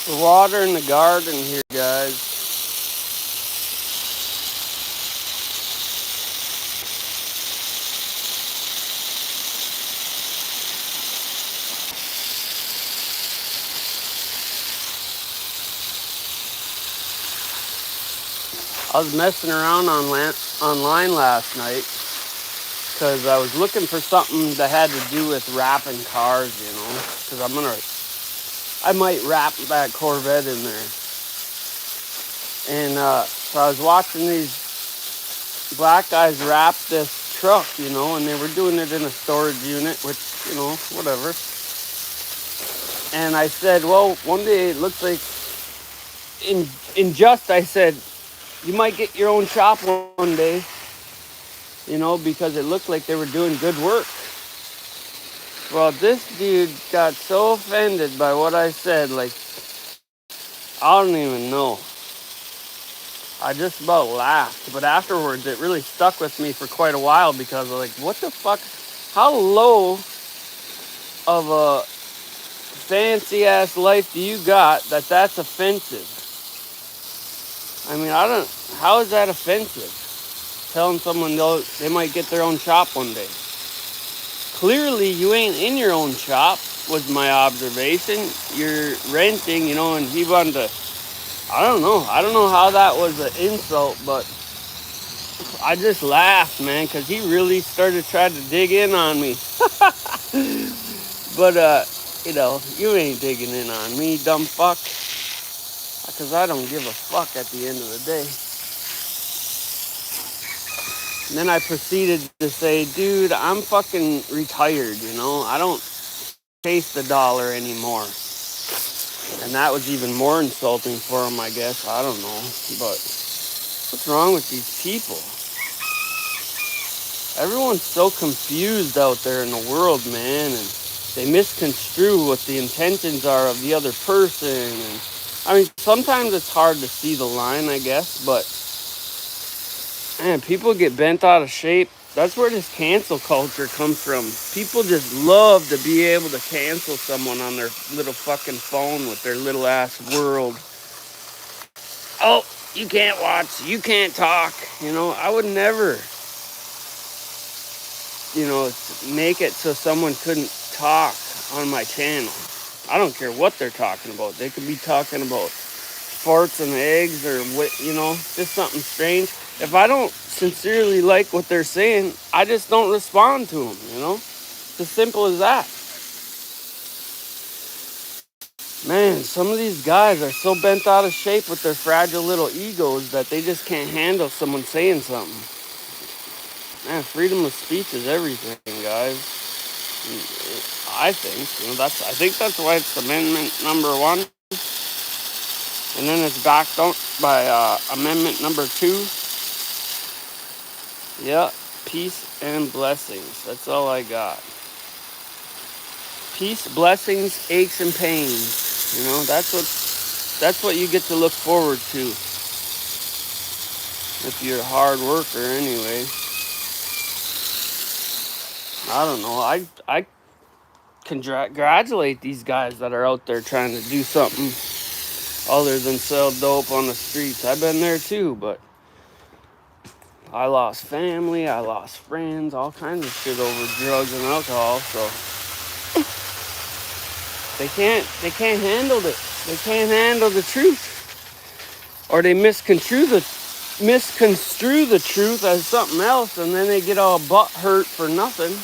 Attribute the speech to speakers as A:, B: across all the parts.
A: We're watering the garden here, guys. I was messing around online last night because I was looking for something that had to do with wrapping cars, you know, because I might wrap that Corvette in there. And so I was watching these black guys wrap this truck, you know, and they were doing it in a storage unit, which, you know, whatever. And I said, well, one day it looks like I said, you might get your own shop one day, you know, because it looked like they were doing good work. Well, this dude got so offended by what I said, like, I don't even know. I just about laughed, but afterwards it really stuck with me for quite a while because I'm like, what the fuck? How low of a fancy ass life do you got that's offensive? I mean, how is that offensive? Telling someone they might get their own shop one day. Clearly, you ain't in your own shop, was my observation. You're renting, you know, and he wanted to, I don't know how that was an insult, but I just laughed, man, because he really started trying to dig in on me. But, you know, you ain't digging in on me, dumb fuck. Because I don't give a fuck at the end of the day. And then I proceeded to say, dude, I'm fucking retired, you know? I don't chase the dollar anymore. And that was even more insulting for him, I guess. I don't know. But what's wrong with these people? Everyone's so confused out there in the world, man. And they misconstrue what the intentions are of the other person. And I mean, sometimes it's hard to see the line, I guess. But man, people get bent out of shape. That's where this cancel culture comes from. People just love to be able to cancel someone on their little fucking phone with their little ass world. Oh, you can't watch, you can't talk. You know, I would never, you know, make it so someone couldn't talk on my channel. I don't care what they're talking about. They could be talking about farts and eggs or what, you know, just something strange. If I don't sincerely like what they're saying, I just don't respond to them, you know? It's as simple as that. Man, some of these guys are so bent out of shape with their fragile little egos that they just can't handle someone saying something. Man, freedom of speech is everything, guys. I think, you know, I think that's why it's Amendment number 1. And then it's backed up by Amendment number 2. Yeah, peace and blessings. That's all I got. Peace, blessings, aches, and pains. You know, that's what you get to look forward to. If you're a hard worker, anyway. I don't know. I congratulate these guys that are out there trying to do something other than sell dope on the streets. I've been there too, but I lost family, I lost friends, all kinds of shit over drugs and alcohol, so they can't handle it. They can't handle the truth. Or they misconstrue the truth as something else, and then they get all butt hurt for nothing.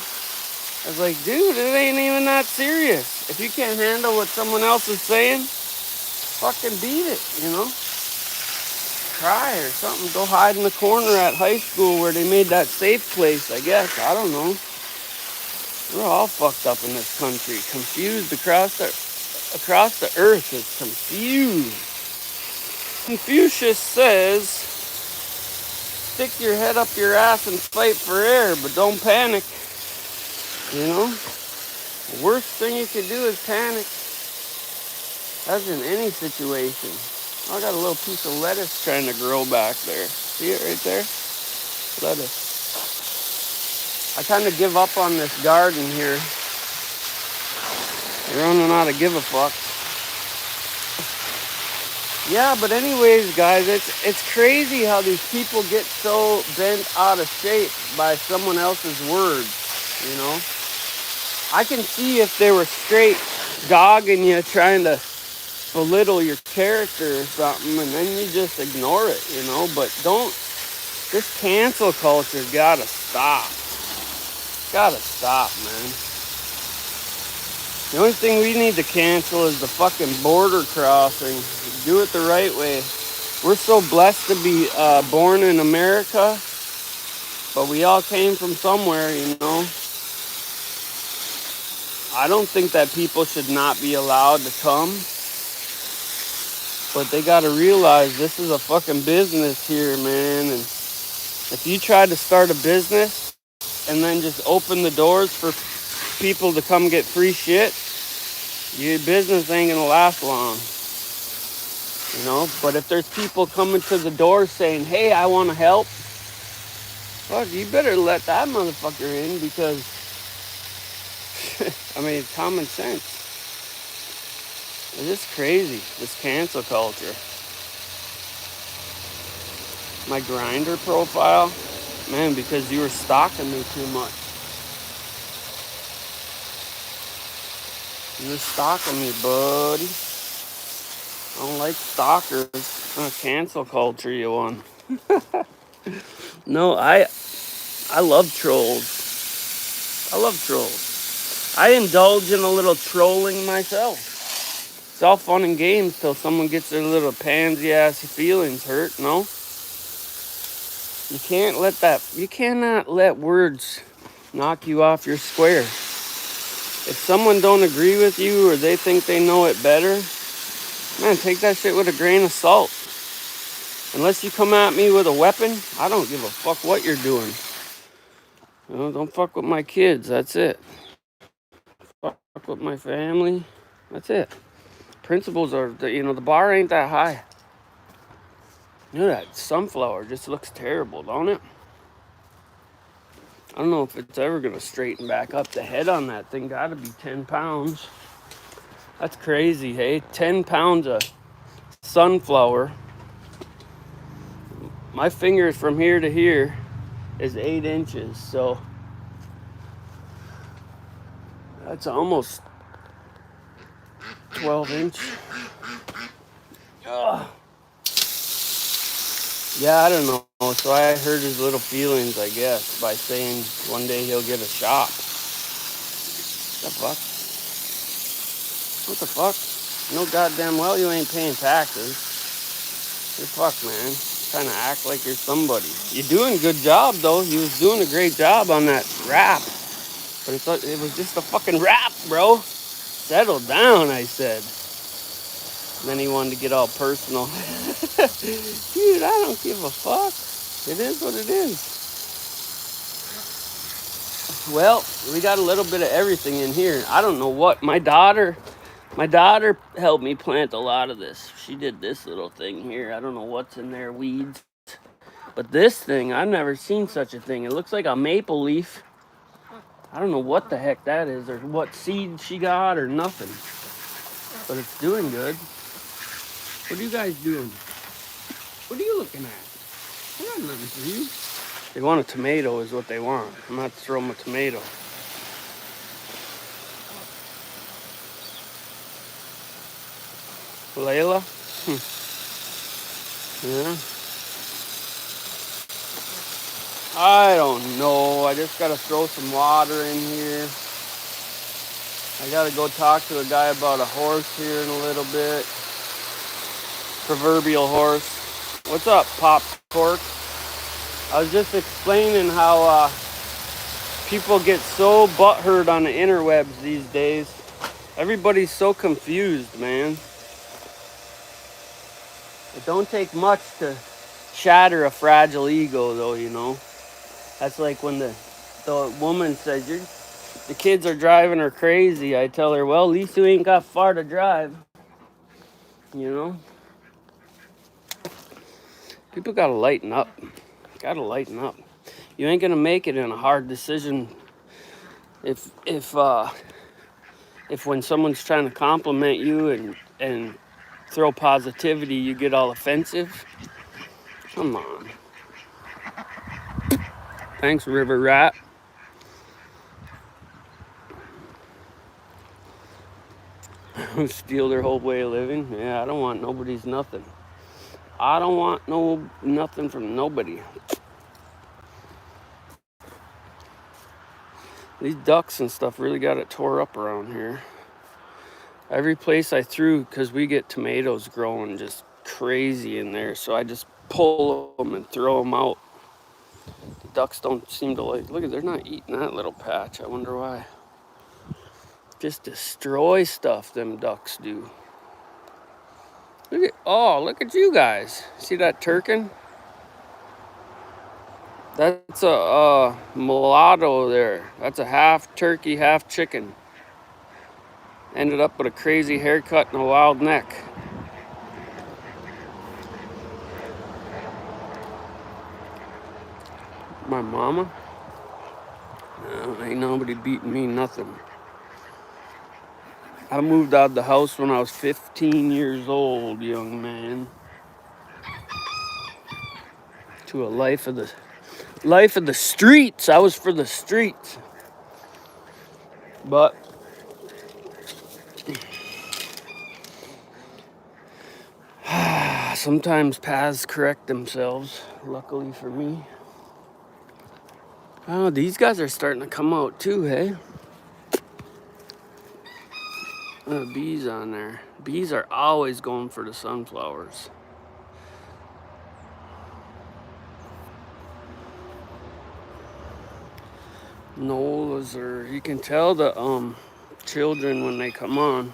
A: I was like, dude, it ain't even that serious. If you can't handle what someone else is saying, fucking beat it, you know? Cry or something. Go hide in the corner at high school where they made that safe place, I guess. I don't know. We're all fucked up in this country. Confused across the earth. It's confused. Confucius says, stick your head up your ass and fight for air, but don't panic. You know? The worst thing you could do is panic. As in any situation. I got a little piece of lettuce trying to grow back there. See it right there? Lettuce. I kind of give up on this garden here. I'm running out of give a fuck. Yeah, but anyways, guys, it's crazy how these people get so bent out of shape by someone else's words, you know? I can see if they were straight dogging you, trying to belittle your character or something, and then you just ignore it, you know? But this cancel culture gotta stop. Gotta stop, man. The only thing we need to cancel is the fucking border crossing. Do it the right way. We're so blessed to be born in America, but we all came from somewhere, you know. I don't think that people should not be allowed to come, but they got to realize this is a fucking business here, man. And if you try to start a business and then just open the doors for people to come get free shit, your business ain't gonna last long, you know. But if there's people coming to the door saying, hey, I want to help, well, you better let that motherfucker in, because I mean, common sense. It is crazy, this cancel culture. My grinder profile, man, because you were stalking me too much. You were stalking me, buddy. I don't like stalkers. Cancel culture, you won. No, I love trolls. I love trolls. I indulge in a little trolling myself. It's all fun and games till someone gets their little pansy-ass feelings hurt, no? You cannot let words knock you off your square. If someone don't agree with you or they think they know it better, man, take that shit with a grain of salt. Unless you come at me with a weapon, I don't give a fuck what you're doing. You know, don't fuck with my kids, that's it. Fuck with my family, that's it. Principles are, the bar ain't that high. You know, that sunflower just looks terrible, don't it? I don't know if it's ever gonna straighten back up. The head on that thing gotta be 10 pounds. That's crazy, hey? 10 pounds of sunflower. My fingers from here to here is 8 inches, so that's almost 12 inch. Ugh. Yeah, I don't know. So I hurt his little feelings, I guess, by saying one day he'll get a shop. What the fuck? What the fuck? No goddamn well you ain't paying taxes. You're fucked, man. Trying to act like you're somebody. You're doing a good job, though. He was doing a great job on that rap. But it was just a fucking rap, bro. Settle down, I said. And then he wanted to get all personal. Dude, I don't give a fuck. It is what it is. Well, we got a little bit of everything in here. I don't know what. My daughter helped me plant a lot of this. She did this little thing here. I don't know what's in there, weeds. But this thing, I've never seen such a thing. It looks like a maple leaf. I don't know what the heck that is, or what seed she got, or nothing. But it's doing good. What are you guys doing? What are you looking at? I got nothing for you. They want a tomato is what they want. I'm about to throw them a tomato. Layla? Yeah. I don't know. I just gotta throw some water in here. I gotta go talk to a guy about a horse here in a little bit. Proverbial horse. What's up, Pop Cork? I was just explaining how people get so butthurt on the interwebs these days. Everybody's so confused, man. It don't take much to shatter a fragile ego, though, you know. That's like when the woman says, the kids are driving her crazy. I tell her, well, at least you ain't got far to drive. You know? People gotta lighten up. Gotta lighten up. You ain't gonna make it in a hard decision if when someone's trying to compliment you and throw positivity, you get all offensive. Come on. Thanks, River Rat. Steal their whole way of living. Yeah, I don't want nobody's nothing. I don't want nothing from nobody. These ducks and stuff really got it tore up around here. Every place I threw, because we get tomatoes growing just crazy in there, so I just pull them and throw them out. The ducks don't seem to like, look at, they're not eating that little patch. I wonder why. Just destroy stuff, them ducks do. Look at you guys. See that turkin? That's a mulatto there. That's a half turkey, half chicken. Ended up with a crazy haircut and a wild neck. My mama? No, ain't nobody beating me nothing. I moved out of the house when I was 15 years old, young man. To a life of the streets. I was for the streets. But sometimes paths correct themselves, luckily for me. Oh, these guys are starting to come out too, hey? Bees on there. Bees are always going for the sunflowers. Nolas, or you can tell the children when they come on.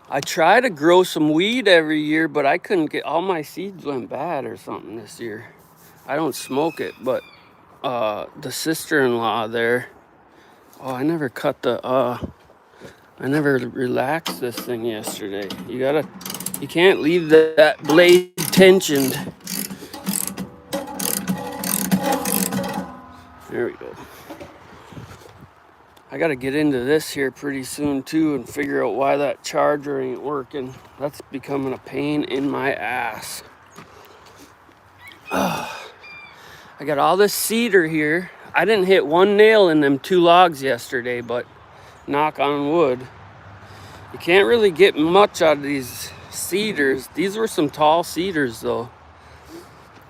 A: I try to grow some weed every year, but I couldn't get, all my seeds went bad or something this year. I don't smoke it, but the sister-in-law there, I never I never relaxed this thing yesterday. You can't leave that blade tensioned. There we go. I gotta get into this here pretty soon too and figure out why that charger ain't working. That's becoming a pain in my ass. I got all this cedar here. I didn't hit one nail in them 2 logs yesterday, but knock on wood. You can't really get much out of these cedars. These were some tall cedars though.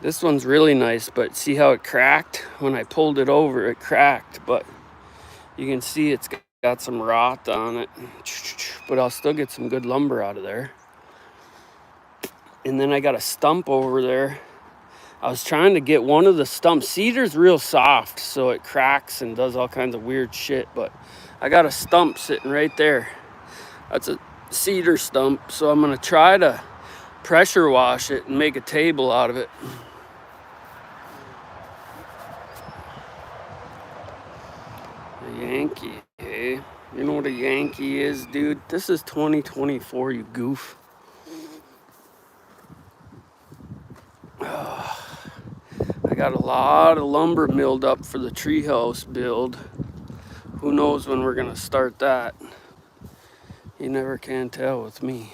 A: This one's really nice, but see how it cracked? When I pulled it over, it cracked, but you can see it's got some rot on it. But I'll still get some good lumber out of there. And then I got a stump over there. I was trying to get one of the stumps. Cedar's real soft, so it cracks and does all kinds of weird shit, but I got a stump sitting right there. That's a cedar stump, so I'm gonna try to pressure wash it and make a table out of it. A Yankee, eh? You know what a Yankee is, dude? This is 2024, you goof. I got a lot of lumber milled up for the treehouse build. Who knows when we're gonna start that? You never can tell with me.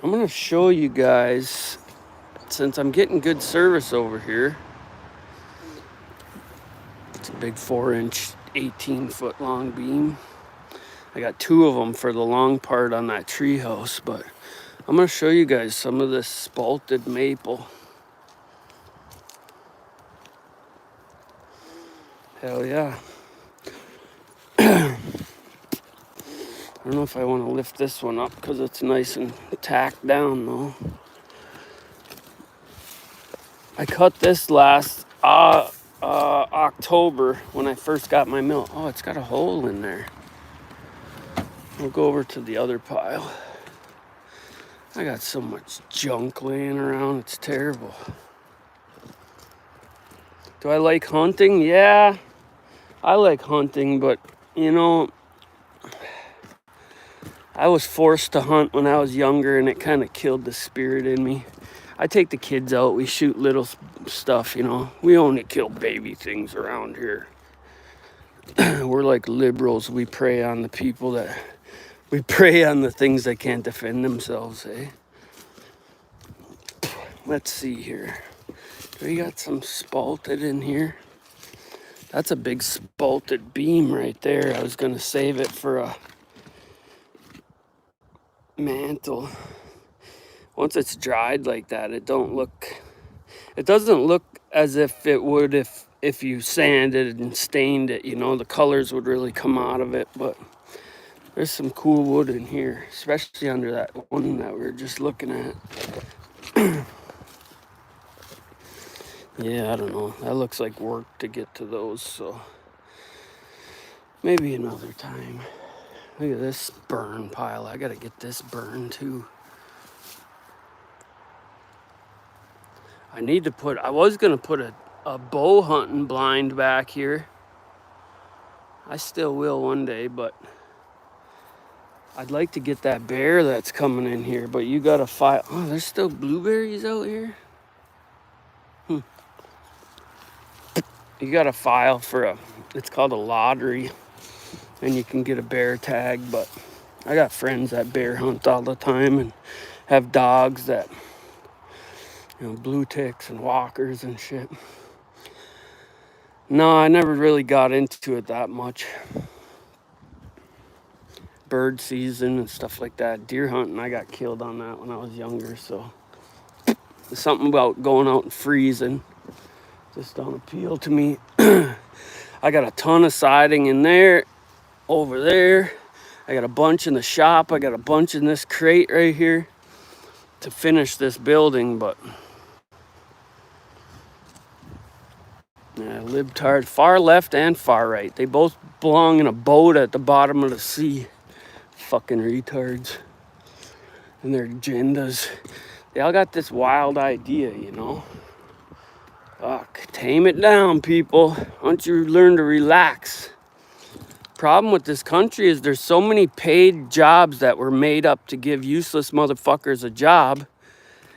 A: I'm gonna show you guys, since I'm getting good service over here. It's a big 4-inch, 18-foot long beam. I got 2 of them for the long part on that treehouse, but I'm gonna show you guys some of this spalted maple. Hell yeah. I don't know if I want to lift this one up because it's nice and tacked down though. I cut this last October when I first got my mill. Oh, it's got a hole in there. We'll go over to the other pile. I got so much junk laying around, it's terrible. Do I like hunting? Yeah, I like hunting, but you know, I was forced to hunt when I was younger and it kind of killed the spirit in me. I take the kids out. We shoot little stuff, you know. We only kill baby things around here. We're like liberals. We prey on the people that... We prey on the things that can't defend themselves, eh? Let's see here. We got some spalted in here. That's a big spalted beam right there. I was gonna save it for a mantle. Once it's dried like that, it doesn't look as if it would if you sanded and stained it, you know, the colors would really come out of it. But there's some cool wood in here, especially under that one that we were just looking at. Yeah, I don't know. That looks like work to get to those, so maybe another time. Look at this burn pile. I gotta get this burned too. I was gonna put a bow hunting blind back here. I still will one day, but I'd like to get that bear that's coming in here, but you gotta file. Oh, there's still blueberries out here? You gotta file for it's called a lottery, and you can get a bear tag, but I got friends that bear hunt all the time and have dogs that, you know, blue ticks and walkers and shit. No, I never really got into it that much. Bird season and stuff like that. Deer hunting, I got killed on that when I was younger, so there's something about going out and freezing just don't appeal to me. I got a ton of siding in there, over there. I got a bunch in the shop. I got a bunch in this crate right here to finish this building, but yeah, libtard, far left and far right. They both belong in a boat at the bottom of the sea. Fucking retards. And their agendas. They all got this wild idea, you know. Fuck, tame it down, people. Why don't you learn to relax? Problem with this country is there's so many paid jobs that were made up to give useless motherfuckers a job,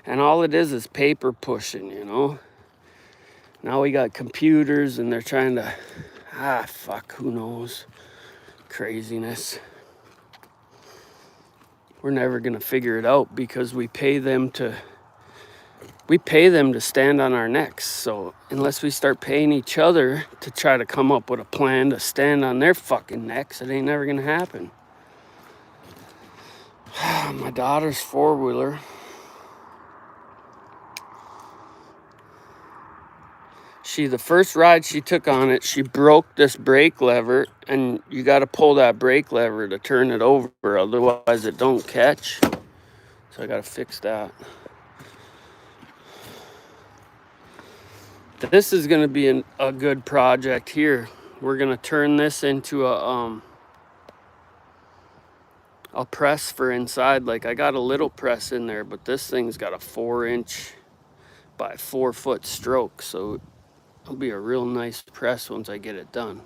A: and all it is paper pushing, you know. Now we got computers and they're trying to, fuck, who knows? Craziness. We're never gonna figure it out because we pay them to stand on our necks. So unless we start paying each other to try to come up with a plan to stand on their fucking necks, it ain't never gonna happen. My daughter's four-wheeler. The first ride she took on it, she broke this brake lever, and you got to pull that brake lever to turn it over, otherwise it don't catch. So I got to fix that. This is going to be a good project here. We're going to turn this into a press for inside. Like, I got a little press in there, but this thing's got a 4-inch by 4-foot stroke, so it'll be a real nice press once I get it done.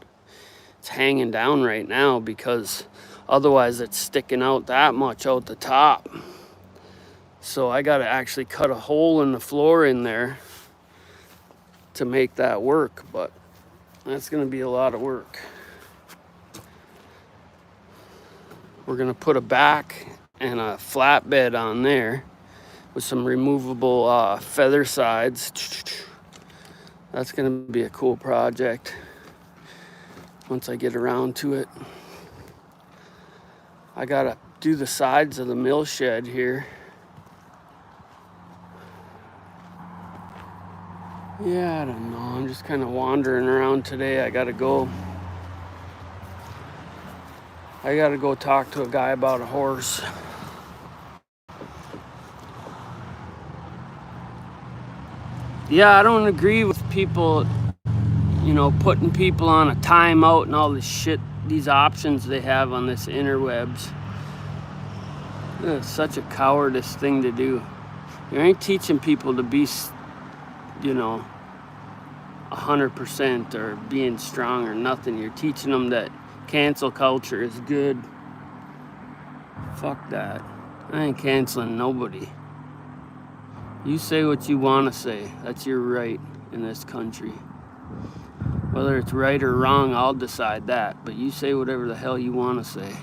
A: It's hanging down right now because otherwise it's sticking out that much out the top. So I got to actually cut a hole in the floor in there to make that work, but that's going to be a lot of work. We're going to put a back and a flatbed on there with some removable feather sides. That's going to be a cool project once I get around to it. I got to do the sides of the mill shed here. Yeah, I don't know. I'm just kind of wandering around today. I got to go talk to a guy about a horse. Yeah, I don't agree with people, you know, putting people on a timeout and all this shit, these options they have on this interwebs. It's such a cowardice thing to do. You ain't teaching people to be, you know, 100% or being strong or nothing. You're teaching them that cancel culture is good. Fuck that. I ain't canceling nobody. You say what you want to say. That's your right in this country. Whether it's right or wrong, I'll decide that. But you say whatever the hell you want to say.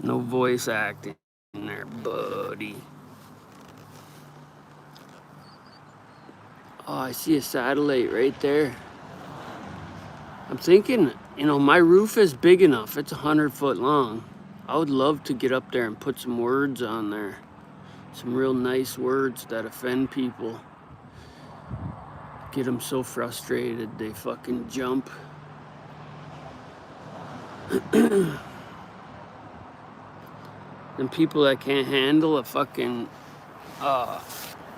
A: No voice acting there, buddy. Oh, I see a satellite right there. I'm thinking, you know, my roof is big enough. It's 100 foot long. I would love to get up there and put some words on there. Some real nice words that offend people. Get them so frustrated they fucking jump. And people that can't handle a fucking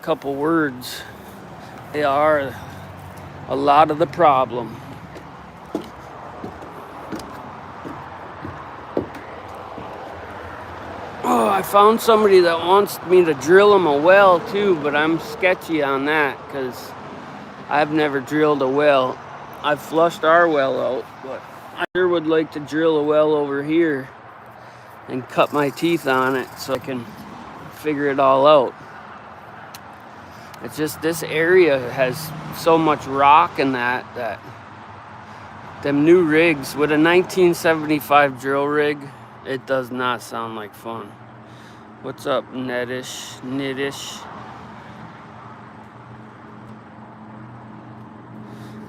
A: couple words, they are a lot of the problem. Oh, I found somebody that wants me to drill them a well too, but I'm sketchy on that because I've never drilled a well. I've flushed our well out, but I sure would like to drill a well over here and cut my teeth on it so I can figure it all out. It's just this area has so much rock in that them new rigs with a 1975 drill rig, it does not sound like fun. What's up, Niddish?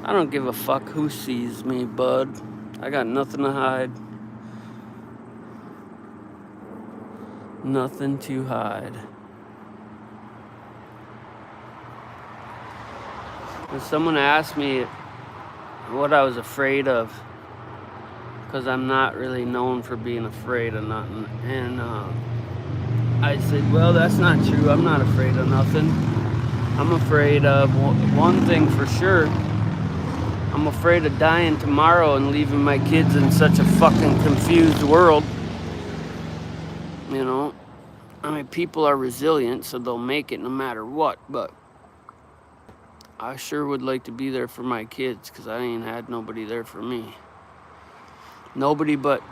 A: I don't give a fuck who sees me, bud. I got nothing to hide. Nothing to hide. When someone asked me what I was afraid of, because I'm not really known for being afraid of nothing, and I said, well, that's not true. I'm not afraid of nothing. I'm afraid of one thing for sure. I'm afraid of dying tomorrow and leaving my kids in such a fucking confused world. You know, I mean, people are resilient, so they'll make it no matter what, but I sure would like to be there for my kids because I ain't had nobody there for me. Nobody but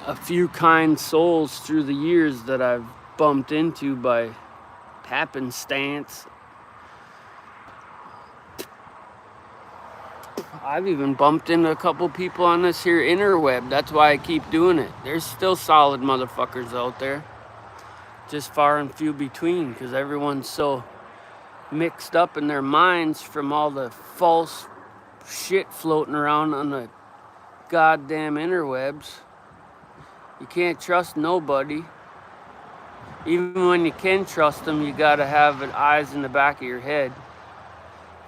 A: a few kind souls through the years that I've bumped into by happenstance. I've even bumped into a couple people on this here interweb. That's why I keep doing it. There's still solid motherfuckers out there. Just far and few between because everyone's so mixed up in their minds from all the false shit floating around on the goddamn interwebs. You can't trust nobody. Even when you can trust them, you gotta have eyes in the back of your head.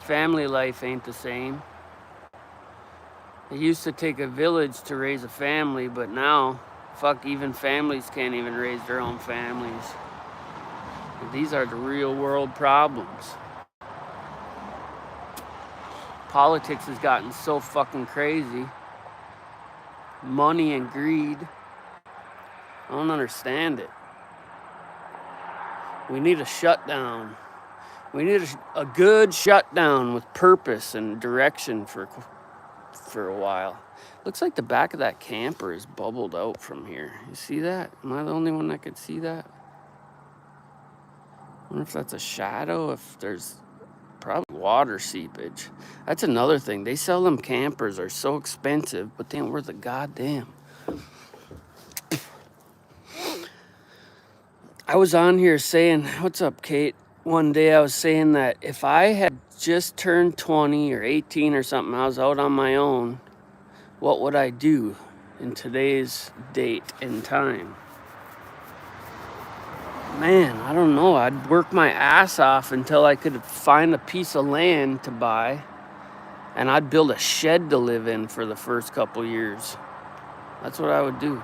A: Family life ain't the same. It used to take a village to raise a family, but now, fuck, even families can't even raise their own families. These are the real world problems. Politics has gotten so fucking crazy. Money and greed. I don't understand it. We need a shutdown. We need a good shutdown with purpose and direction for a while. Looks like the back of that camper is bubbled out from here. You see that? Am I the only one that could see that? I wonder if that's a shadow, if there's probably water seepage. That's another thing. They sell them campers are so expensive, but they ain't worth a goddamn. I was on here saying, what's up, Kate? One day I was saying that if I had just turned 20 or 18 or something, I was out on my own, what would I do in today's date and time? Man, I don't know. I'd work my ass off until I could find a piece of land to buy, and I'd build a shed to live in for the first couple years. That's what I would do.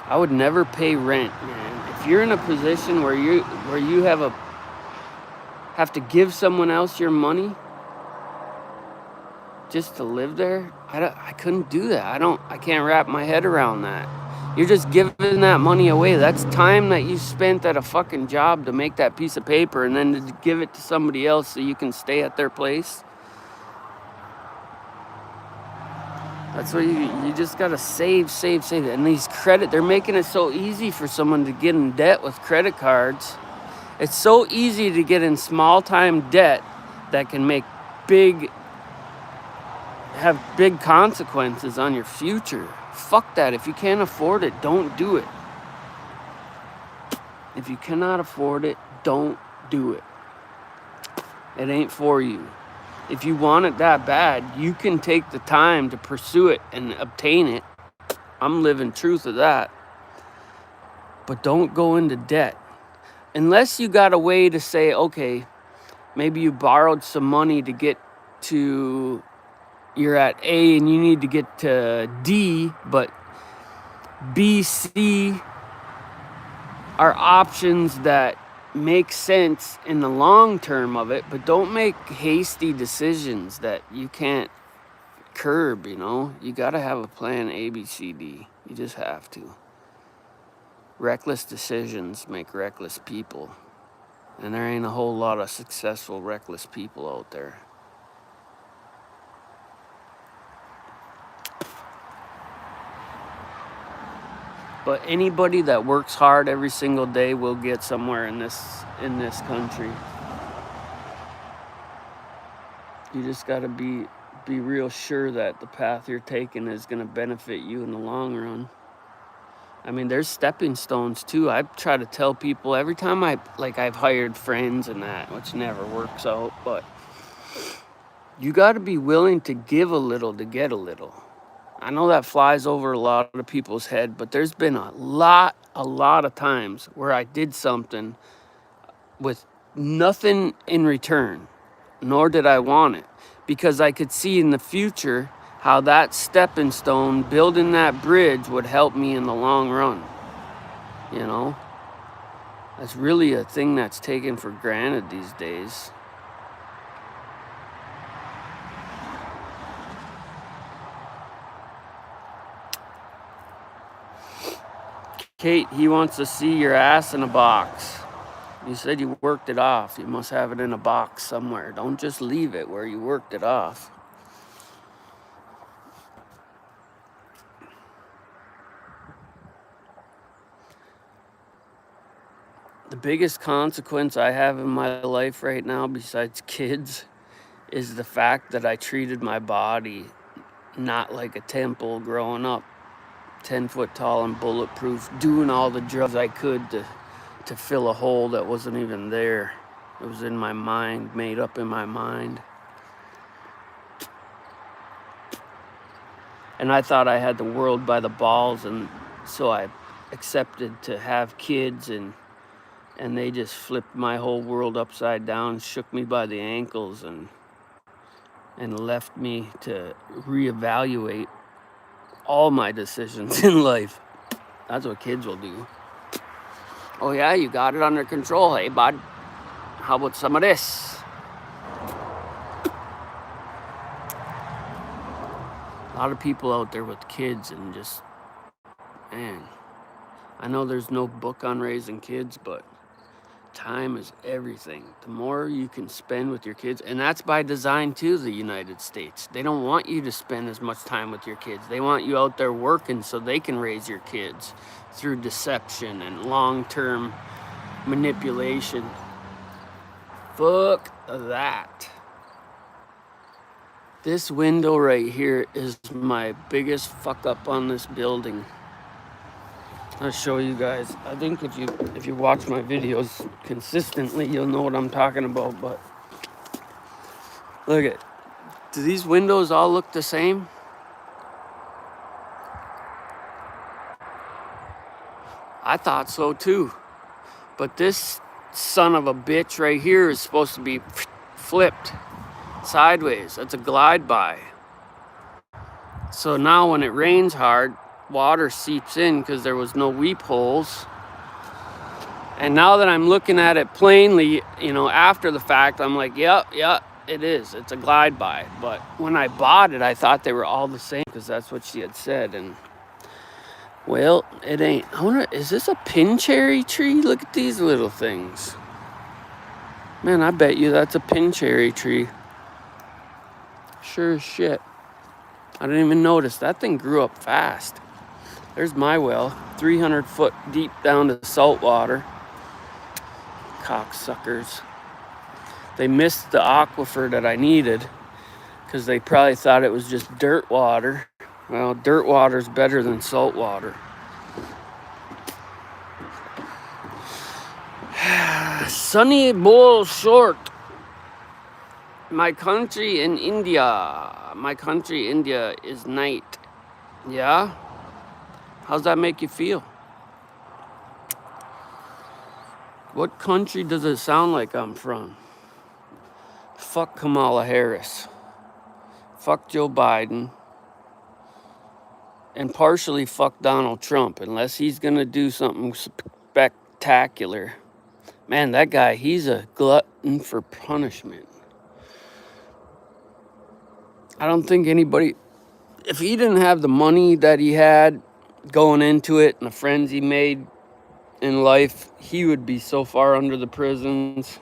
A: I would never pay rent, man. If you're in a position where you have to give someone else your money just to live there, I couldn't do that. I can't wrap my head around that. You're just giving that money away. That's time that you spent at a fucking job to make that piece of paper and then to give it to somebody else so you can stay at their place. That's what you just gotta save. And they're making it so easy for someone to get in debt with credit cards. It's so easy to get in small time debt that can have big consequences on your future. Fuck that. If you can't afford it, don't do it. If you cannot afford it, don't do it. It ain't for you. If you want it that bad, you can take the time to pursue it and obtain it. I'm living truth of that. But don't go into debt. Unless you got a way to say, okay, maybe you borrowed some money to get to, you're at A and you need to get to D, but B, C are options that make sense in the long term of it, but don't make hasty decisions that you can't curb, you know? You gotta have a plan A, B, C, D. You just have to. Reckless decisions make reckless people. And there ain't a whole lot of successful, reckless people out there. But anybody that works hard every single day will get somewhere in this country. You just got to be real sure that the path you're taking is going to benefit you in the long run. I mean, there's stepping stones too. I try to tell people every time I've hired friends and that, which never works out, but you got to be willing to give a little to get a little. I know that flies over a lot of people's head, but there's been a lot of times where I did something with nothing in return, nor did I want it, because I could see in the future how that stepping stone, building that bridge, would help me in the long run. You know, that's really a thing that's taken for granted these days. Kate, he wants to see your ass in a box. You said you worked it off. You must have it in a box somewhere. Don't just leave it where you worked it off. The biggest consequence I have in my life right now, besides kids, is the fact that I treated my body not like a temple growing up. 10 foot tall and bulletproof, doing all the drugs I could to fill a hole that wasn't even there. It was in my mind, made up in my mind. And I thought I had the world by the balls, and so I accepted to have kids, and they just flipped my whole world upside down, shook me by the ankles, and left me to reevaluate all my decisions in life. That's what kids will do. Oh yeah, you got it under control. Hey bud, how about some of this? A lot of people out there with kids, and just, man, I know there's no book on raising kids, but time is everything. The more you can spend with your kids, and that's by design too, the United States. They don't want you to spend as much time with your kids. They want you out there working so they can raise your kids through deception and long-term manipulation. Fuck that. This window right here is my biggest fuck up on this building. I'll show you guys. I think if you watch my videos consistently, you'll know what I'm talking about. But look at, do these windows all look the same? I thought so too. But this son of a bitch right here is supposed to be flipped sideways. That's a glide by. So now when it rains hard, water seeps in because there was no weep holes. And now that I'm looking at it plainly, you know, after the fact, I'm like, yep, it is. It's a glide by. But when I bought it, I thought they were all the same because that's what she had said. And well, it ain't. I wonder, is this a pin cherry tree? Look at these little things. Man, I bet you that's a pin cherry tree. Sure as shit. I didn't even notice. That thing grew up fast. There's my well, 300 foot deep down to salt water. Cocksuckers. They missed the aquifer that I needed because they probably thought it was just dirt water. Well, dirt water's better than salt water. Sunny Bowl Short. My country, India is night. Yeah? How's that make you feel? What country does it sound like I'm from? Fuck Kamala Harris. Fuck Joe Biden. And partially fuck Donald Trump, unless he's gonna do something spectacular. Man, that guy, he's a glutton for punishment. I don't think anybody, if he didn't have the money that he had going into it and the friends he made in life, he would be so far under the prisons.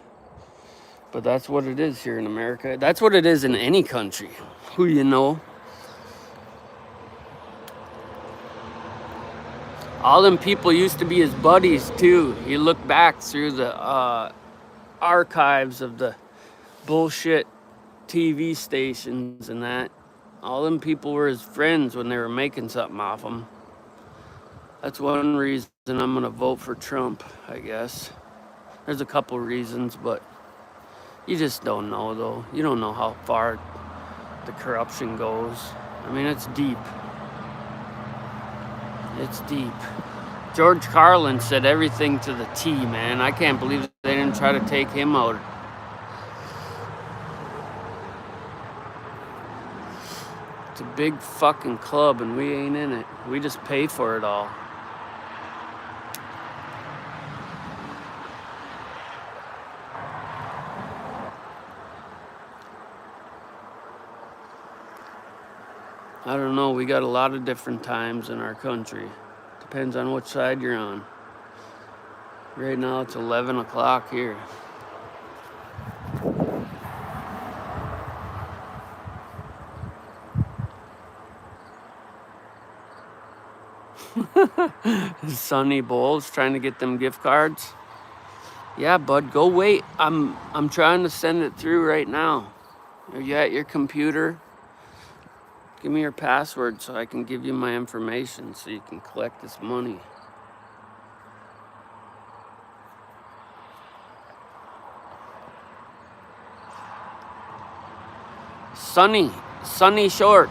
A: But that's what it is here in America. That's what it is in any country. Who you know. All them people used to be his buddies too. You look back through the archives of the bullshit TV stations and that. All them people were his friends when they were making something off him. That's one reason I'm gonna vote for Trump, I guess. There's a couple reasons, but you just don't know though. You don't know how far the corruption goes. I mean, it's deep. It's deep. George Carlin said everything to the T, man. I can't believe they didn't try to take him out. It's a big fucking club and we ain't in it. We just pay for it all. I don't know. We got a lot of different times in our country. Depends on which side you're on. Right now it's 11 o'clock here. Sunny Bowls trying to get them gift cards. Yeah, bud, go wait. I'm trying to send it through right now. Are you at your computer? Give me your password so I can give you my information so you can collect this money. Sunny Short.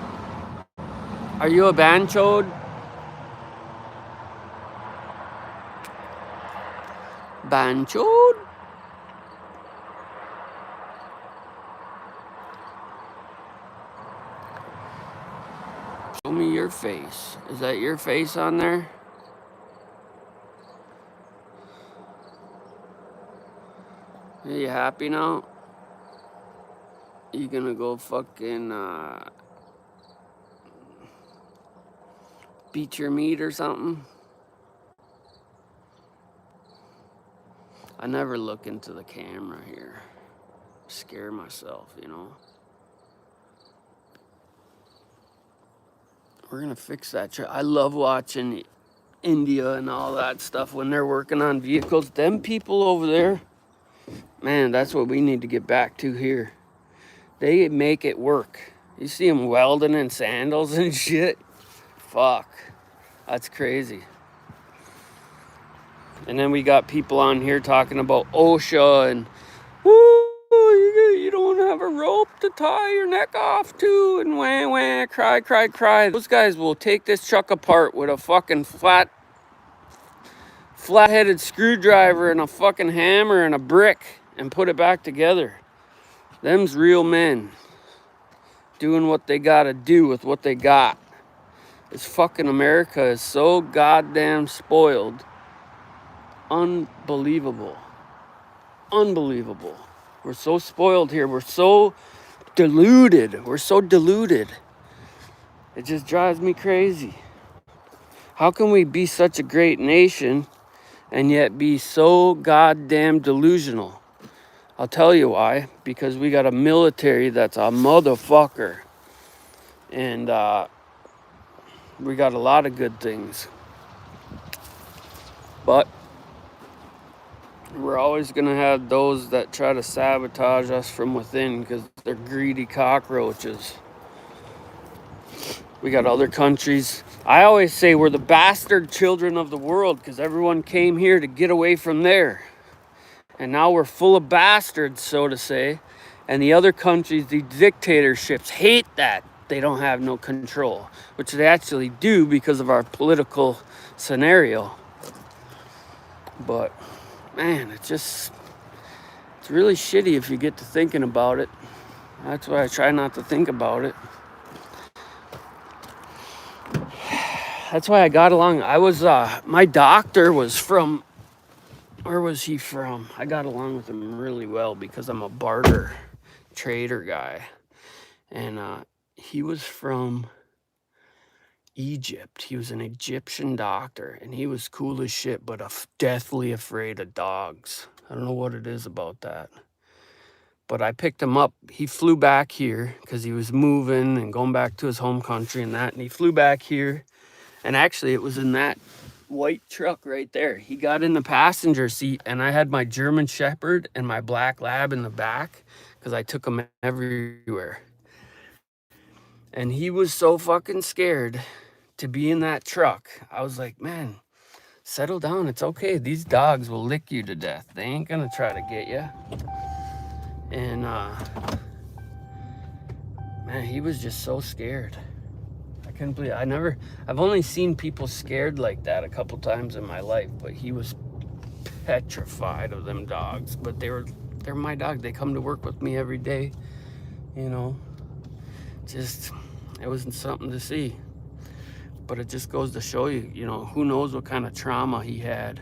A: Are you a banchode? Banchode? Show me your face. Is that your face on there? Are you happy now? You gonna go fucking beat your meat or something? I never look into the camera here. Scare myself, you know. We're gonna fix that. I love watching India and all that stuff when they're working on vehicles. Them people over there, man, that's what we need to get back to here. They make it work. You see them welding in sandals and shit. Fuck, that's crazy. And then we got people on here talking about OSHA and, you don't have a rope to tie your neck off to, and wah, wah, cry, cry, cry. Those guys will take this truck apart with a fucking flat-headed screwdriver and a fucking hammer and a brick and put it back together. Them's real men doing what they gotta do with what they got. This fucking America is so goddamn spoiled. Unbelievable. Unbelievable. We're so spoiled here. We're so deluded. It just drives me crazy. How can we be such a great nation and yet be so goddamn delusional? I'll tell you why. Because we got a military that's a motherfucker. And we got a lot of good things. But we're always going to have those that try to sabotage us from within because they're greedy cockroaches. We got other countries. I always say we're the bastard children of the world because everyone came here to get away from there. And now we're full of bastards, so to say. And the other countries, the dictatorships, hate that they don't have no control, which they actually do because of our political scenario. But, man, it's really shitty if you get to thinking about it. That's why I try not to think about it. That's why I got along. My doctor was from, where was he from? I got along with him really well because I'm a barter trader guy. And he was from Egypt. He was an Egyptian doctor, and he was cool as shit, but deathly afraid of dogs. I don't know what it is about that. But I picked him up. He flew back here because he was moving and going back to his home country and that. And he flew back here. And actually, it was in that white truck right there. He got in the passenger seat, and I had my German Shepherd and my black lab in the back because I took him everywhere. And he was so fucking scared to be in that truck. I was like, man, settle down. It's okay. These dogs will lick you to death. They ain't gonna try to get you. And man, he was just so scared. I couldn't believe it. I've only seen people scared like that a couple times in my life, but he was petrified of them dogs. But they're my dog. They come to work with me every day, you know. It wasn't something to see. But it just goes to show you, you know, who knows what kind of trauma he had.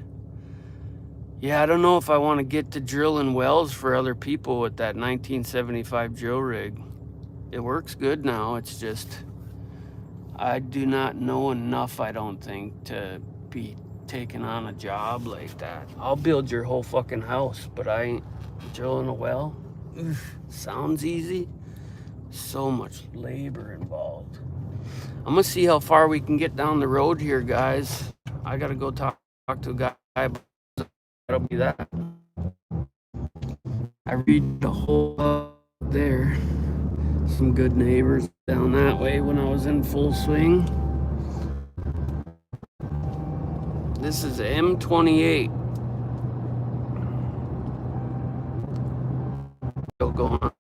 A: Yeah, I don't know if I want to get to drilling wells for other people with that 1975 drill rig. It works good now. It's just, I do not know enough, I don't think, to be taking on a job like that. I'll build your whole fucking house, but I ain't drilling a well. Sounds easy. So much labor involved. I'm gonna see how far we can get down the road here, guys. I gotta go talk to a guy. That'll be that. I read the whole there. Some good neighbors down that way when I was in full swing. This is M28. Still going on.